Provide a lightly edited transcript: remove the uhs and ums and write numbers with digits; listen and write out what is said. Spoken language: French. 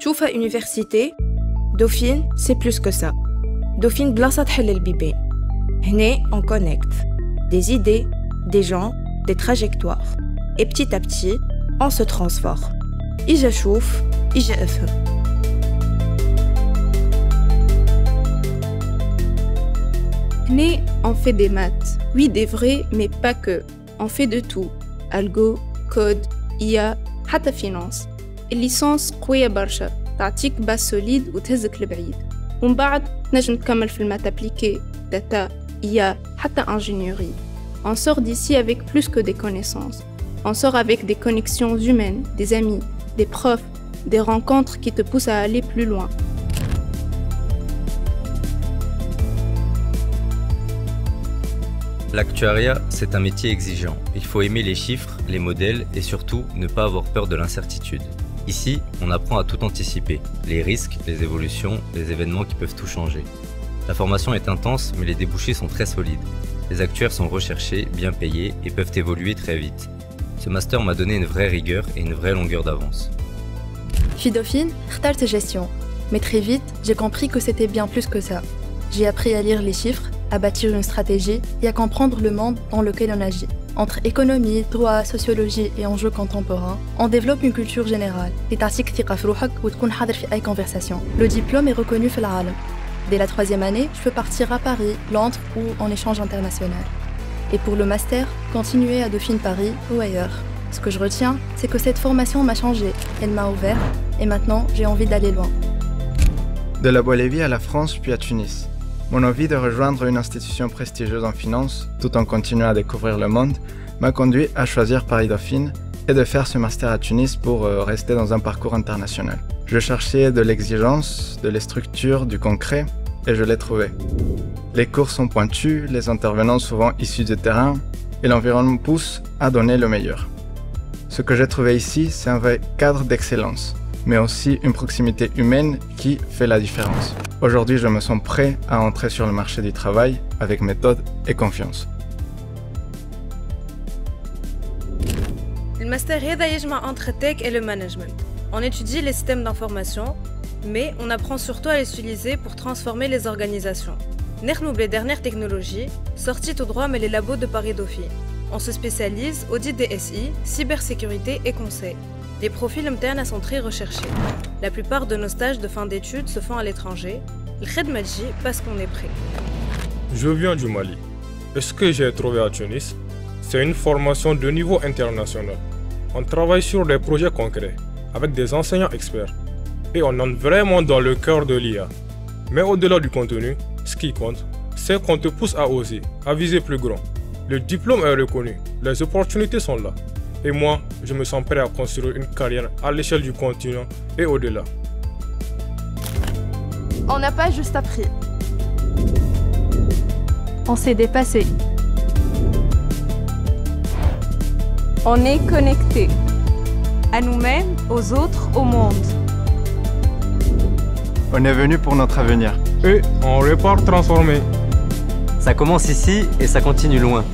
تشوفها université, Dauphine, c'est plus que ça. Dauphine, بلاصة تحل البيبان. هنا, on connecte des idées, des gens, des trajectoires. Et petit à petit, on se transforme. إجا أشوف, إجا أفهم. Hna, on fait des maths. Oui, des vrais, mais pas que. On fait de tout. Algo, code, IA, حتى finance. الليسانس قوية برشا. تعطيك base solide وتهزك لبعيد. ومن بعد نجم نكمل في المات appliqué, data, IA, حتى ingénierie. On sort d'ici avec plus que des connaissances. On sort avec des connexions humaines, des amis, des profs, des rencontres qui te poussent à aller plus loin. L'actuariat, c'est un métier exigeant. Il faut aimer les chiffres, les modèles et surtout ne pas avoir peur de l'incertitude. Ici, on apprend à tout anticiper, les risques, les évolutions, les événements qui peuvent tout changer. La formation est intense, mais les débouchés sont très solides. Les actuaires sont recherchés, bien payés et peuvent évoluer très vite. Ce master m'a donné une vraie rigueur et une vraie longueur d'avance. Chez Dauphine, اخترت gestion. Mais très vite, j'ai compris que c'était bien plus que ça. J'ai appris à lire les chiffres, à bâtir une stratégie et à comprendre le monde dans lequel on agit. Entre économie, droit, sociologie et enjeux contemporains, on développe une culture générale. لتعطيك ثقة في روحك وتكون حاضر في أي conversation. Le diplôme est reconnu في العالم. Dès la 3e année, je peux partir à Paris, Londres ou en échange international. Et pour le master, continuer à Dauphine Paris ou ailleurs. Ce que je retiens, c'est que cette formation m'a changé. Elle m'a ouvert et maintenant j'ai envie d'aller loin. De la Bolivie à la France puis à Tunis. Mon envie de rejoindre une institution prestigieuse en finance, tout en continuant à découvrir le monde, m'a conduit à choisir Paris-Dauphine et de faire ce master à Tunis pour rester dans un parcours international. Je cherchais de l'exigence, de les structures, du concret, et je l'ai trouvé. Les cours sont pointus, les intervenants souvent issus du terrain, et l'environnement pousse à donner le meilleur. Ce que j'ai trouvé ici, c'est un vrai cadre d'excellence, mais aussi une proximité humaine qui fait la différence. Aujourd'hui, je me sens prêt à entrer sur le marché du travail avec méthode et confiance. Le master هذا يجمع entre tech et le management. On étudie les systèmes d'information, mais on apprend surtout à les utiliser pour transformer les organisations. نخدموا les dernières technologies, sorties tout droit mais les labos de Paris-Dauphine. On se spécialise audit DSI, cybersécurité et conseil. Les profils internes sont très recherchés. La plupart de nos stages de fin d'études se font à l'étranger. Le khidma tji parce qu'on est prêt. Je viens du Mali. Et ce que j'ai trouvé à Tunis, c'est une formation de niveau international. On travaille sur des projets concrets, avec des enseignants experts. Et on entre vraiment dans le cœur de l'IA. Mais au-delà du contenu, ce qui compte, c'est qu'on te pousse à oser, à viser plus grand. Le diplôme est reconnu, les opportunités sont là. Et moi, je me sens prêt à construire une carrière à l'échelle du continent et au-delà. On n'a pas juste appris. On s'est dépassé. On est connecté. À nous-mêmes, aux autres, au monde. On est venu pour notre avenir. Et on repart transformé. Ça commence ici et ça continue loin.